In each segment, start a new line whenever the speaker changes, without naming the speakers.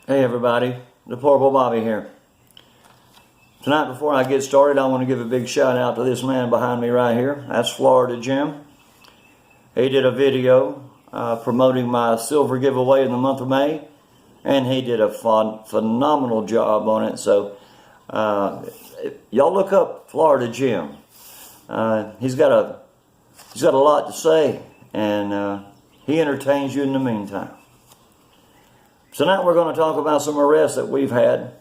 Hey everybody, Deplorable Bobby here. Tonight, before I get started, I want to give a big shout out to this man behind me right here. That's Florida Jim. He did a video promoting my silver giveaway in the month of May, and he did a phenomenal job on it. So y'all look up Florida Jim. He's got a lot to say, and he entertains you in the meantime. So now we're going to talk about some arrests that we've had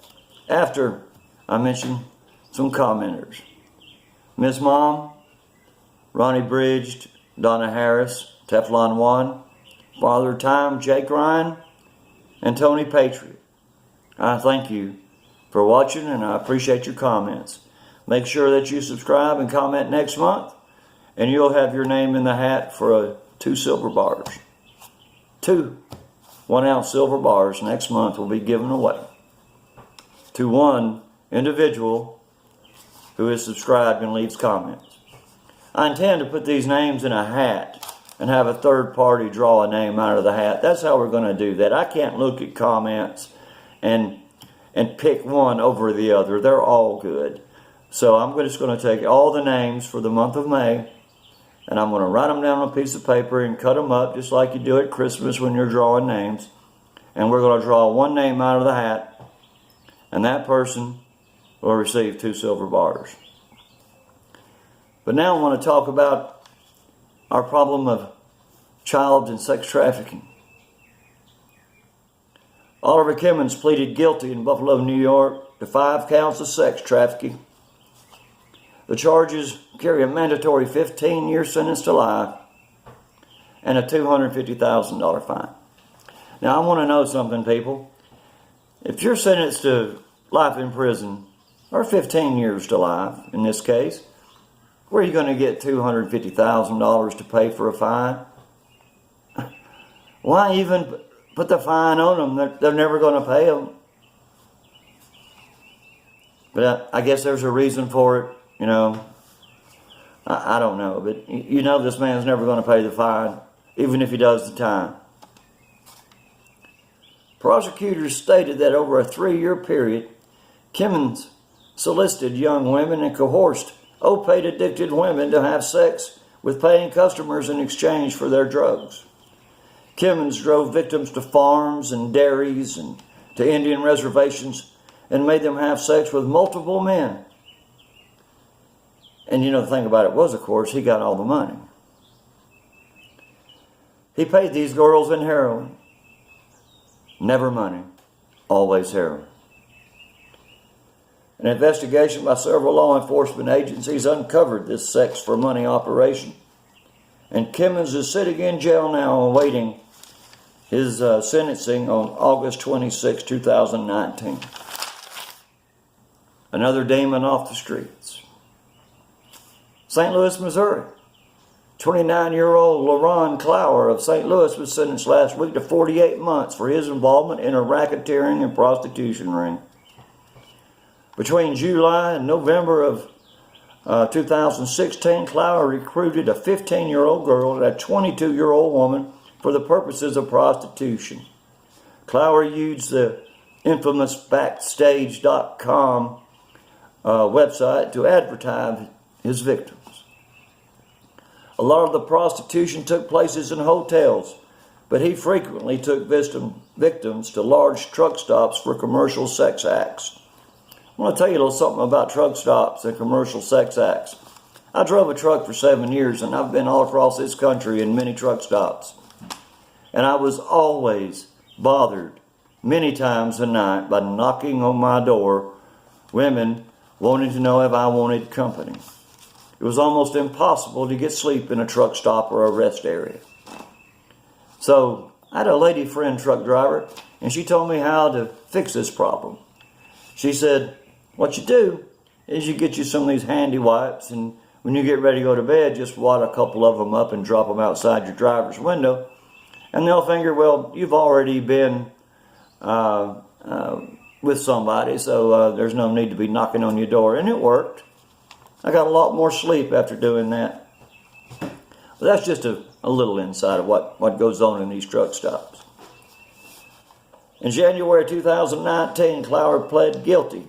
after I mentioned some commenters. Miss Mom, Ronnie Bridged, Donna Harris, Teflon One, Father Time, Jake Ryan, and Tony Patriot. I thank you for watching, and I appreciate your comments. Make sure that you subscribe and comment next month, and you'll have your name in the hat for 2 silver bars. 2 1-ounce silver bars next month will be given away to one individual who is subscribed and leaves comments. I intend to put these names in a hat and have a third party draw a name out of the hat. That's how we're going to do that. I can't look at comments and pick one over the other. They're all good. So I'm just going to take all the names for the month of May, and I'm going to write them down on a piece of paper and cut them up just like you do at Christmas when you're drawing names. And we're going to draw one name out of the hat, and that person will receive 2 silver bars. But now I want to talk about our problem of child and sex trafficking. Oliver Kimmons pleaded guilty in Buffalo, New York to 5 counts of sex trafficking. The charges carry a mandatory 15-year sentence to life and a $250,000 fine. Now, I want to know something, people. If you're sentenced to life in prison, or 15 years to life in this case, where are you going to get $250,000 to pay for a fine? Why even put the fine on them? They're never going to pay them. But I guess there's a reason for it. You know, I don't know, but you know this man's never going to pay the fine, even if he does the time. Prosecutors stated that over a 3-year period, Kimmons solicited young women and coerced opiate-addicted women to have sex with paying customers in exchange for their drugs. Kimmons drove victims to farms and dairies and to Indian reservations and made them have sex with multiple men. And you know, the thing about it was, of course, he got all the money. He paid these girls in heroin. Never money, always heroin. An investigation by several law enforcement agencies uncovered this sex for money operation. And Kimmons is sitting in jail now awaiting his sentencing on August 26, 2019. Another demon off the streets. St. Louis, Missouri. 29-year-old LaRon Clower of St. Louis was sentenced last week to 48 months for his involvement in a racketeering and prostitution ring. Between July and November of 2016, Clower recruited a 15-year-old girl and a 22-year-old woman for the purposes of prostitution. Clower used the infamous Backstage.com website to advertise his victims. A lot of the prostitution took places in hotels, but he frequently took victims to large truck stops for commercial sex acts. I want to tell you a little something about truck stops and commercial sex acts. I drove a truck for 7 years, and I've been all across this country in many truck stops. And I was always bothered many times a night by knocking on my door, women wanting to know if I wanted company. It was almost impossible to get sleep in a truck stop or a rest area. So I had a lady friend truck driver, and she told me how to fix this problem. She said, what you do is you get you some of these handy wipes, and when you get ready to go to bed, just wad a couple of them up and drop them outside your driver's window. And they'll figure, well, you've already been with somebody, so there's no need to be knocking on your door. And it worked. I got a lot more sleep after doing that. But that's just a little insight of what goes on in these truck stops. In January 2019, Cloward pled guilty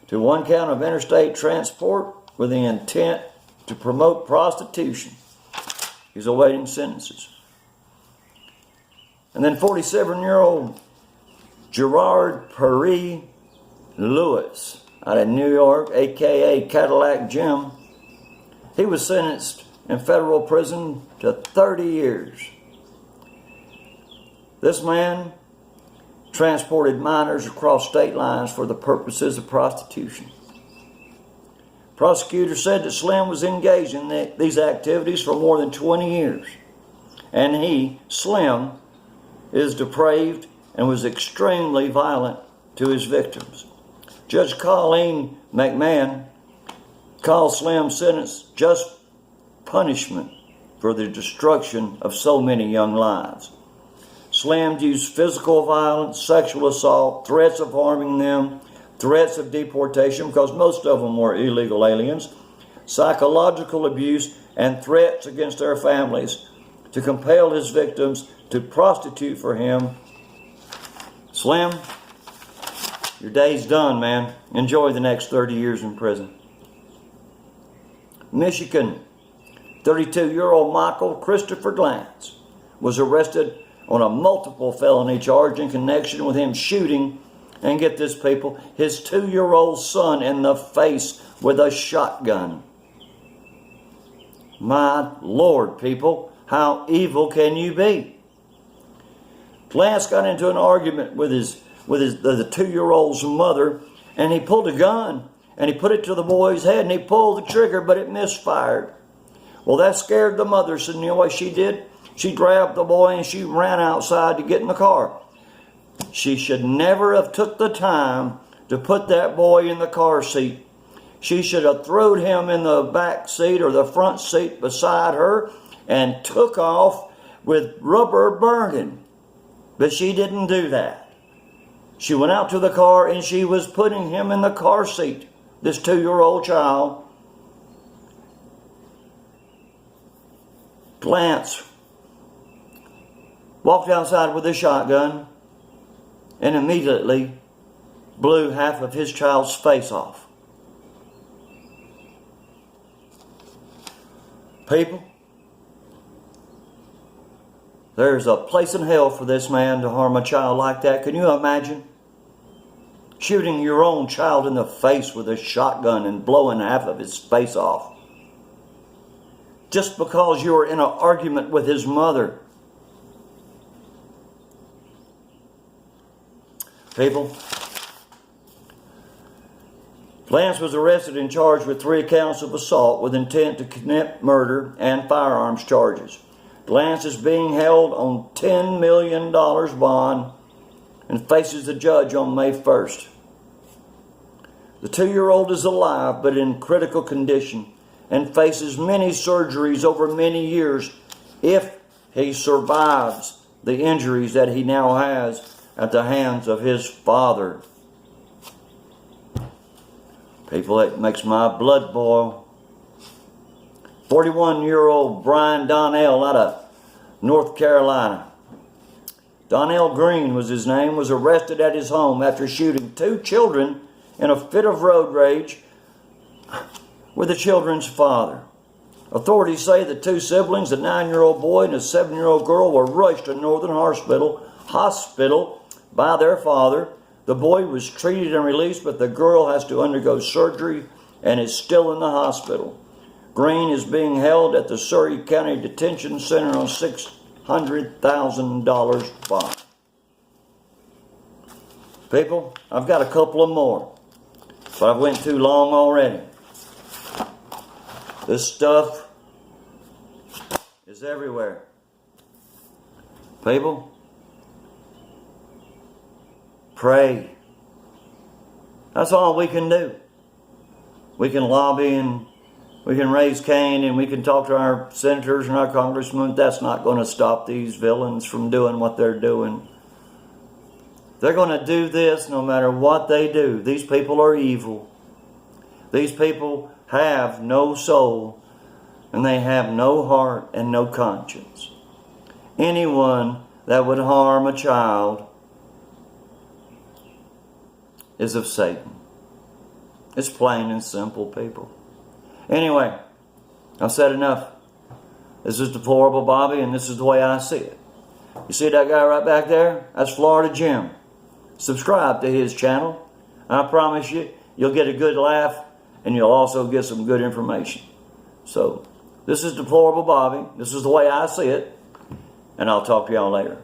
to 1 count of interstate transport with the intent to promote prostitution. He's awaiting sentences. And then 47-year-old Gerard Perry Lewis out of New York, a.k.a. Cadillac Jim, he was sentenced in federal prison to 30 years. This man transported minors across state lines for the purposes of prostitution. Prosecutors said that Slim was engaged in these activities for more than 20 years. And he, Slim, is depraved and was extremely violent to his victims. Judge Colleen McMahon called Slim's sentence just punishment for the destruction of so many young lives. Slim used physical violence, sexual assault, threats of harming them, threats of deportation, because most of them were illegal aliens, psychological abuse, and threats against their families to compel his victims to prostitute for him. Slim, your day's done, man. Enjoy the next 30 years in prison. Michigan, 32-year-old Michael Christopher Glantz was arrested on a multiple felony charge in connection with him shooting, and get this people, his 2-year-old son in the face with a shotgun. My Lord, people, how evil can you be? Glantz got into an argument with the 2-year-old's mother, and he pulled a gun and he put it to the boy's head and he pulled the trigger, but it misfired. Well, that scared the mother, so you know what she did? She grabbed the boy and she ran outside to get in the car. She should never have took the time to put that boy in the car seat. She should have thrown him in the back seat or the front seat beside her and took off with rubber burning. But she didn't do that. She went out to the car and she was putting him in the car seat, this 2-year-old child. Glantz walked outside with a shotgun and immediately blew half of his child's face off. People, there's a place in hell for this man to harm a child like that. Can you imagine? Shooting your own child in the face with a shotgun and blowing half of his face off. Just because you were in an argument with his mother. People, Glantz was arrested and charged with 3 counts of assault with intent to commit murder and firearms charges. Glantz is being held on $10 million bond and faces the judge on May 1st. The 2-year-old is alive but in critical condition and faces many surgeries over many years if he survives the injuries that he now has at the hands of his father. People, it makes my blood boil. 41-year-old Brian Donnell out of North Carolina. Donnell Green was his name, was arrested at his home after shooting 2 children in a fit of road rage with the children's father. Authorities say the 2 siblings, a 9-year-old boy and a 7-year-old girl, were rushed to Northern Hospital by their father. The boy was treated and released, but the girl has to undergo surgery and is still in the hospital. Green is being held at the Surrey County Detention Center on $600,000 bond. People, I've got a couple of more, but I've went too long already. This stuff is everywhere. People, pray. That's all we can do. We can lobby and we can raise Cain and we can talk to our senators and our congressmen. That's not going to stop these villains from doing what they're doing. They're going to do this no matter what they do. These people are evil. These people have no soul and they have no heart and no conscience. Anyone that would harm a child is of Satan. It's plain and simple, people. Anyway, I've said enough. This is Deplorable Bobby, and this is the way I see it. You see that guy right back there? That's Florida Jim. Subscribe to his channel. I promise you, you'll get a good laugh, and you'll also get some good information. So, this is Deplorable Bobby. This is the way I see it, and I'll talk to y'all later.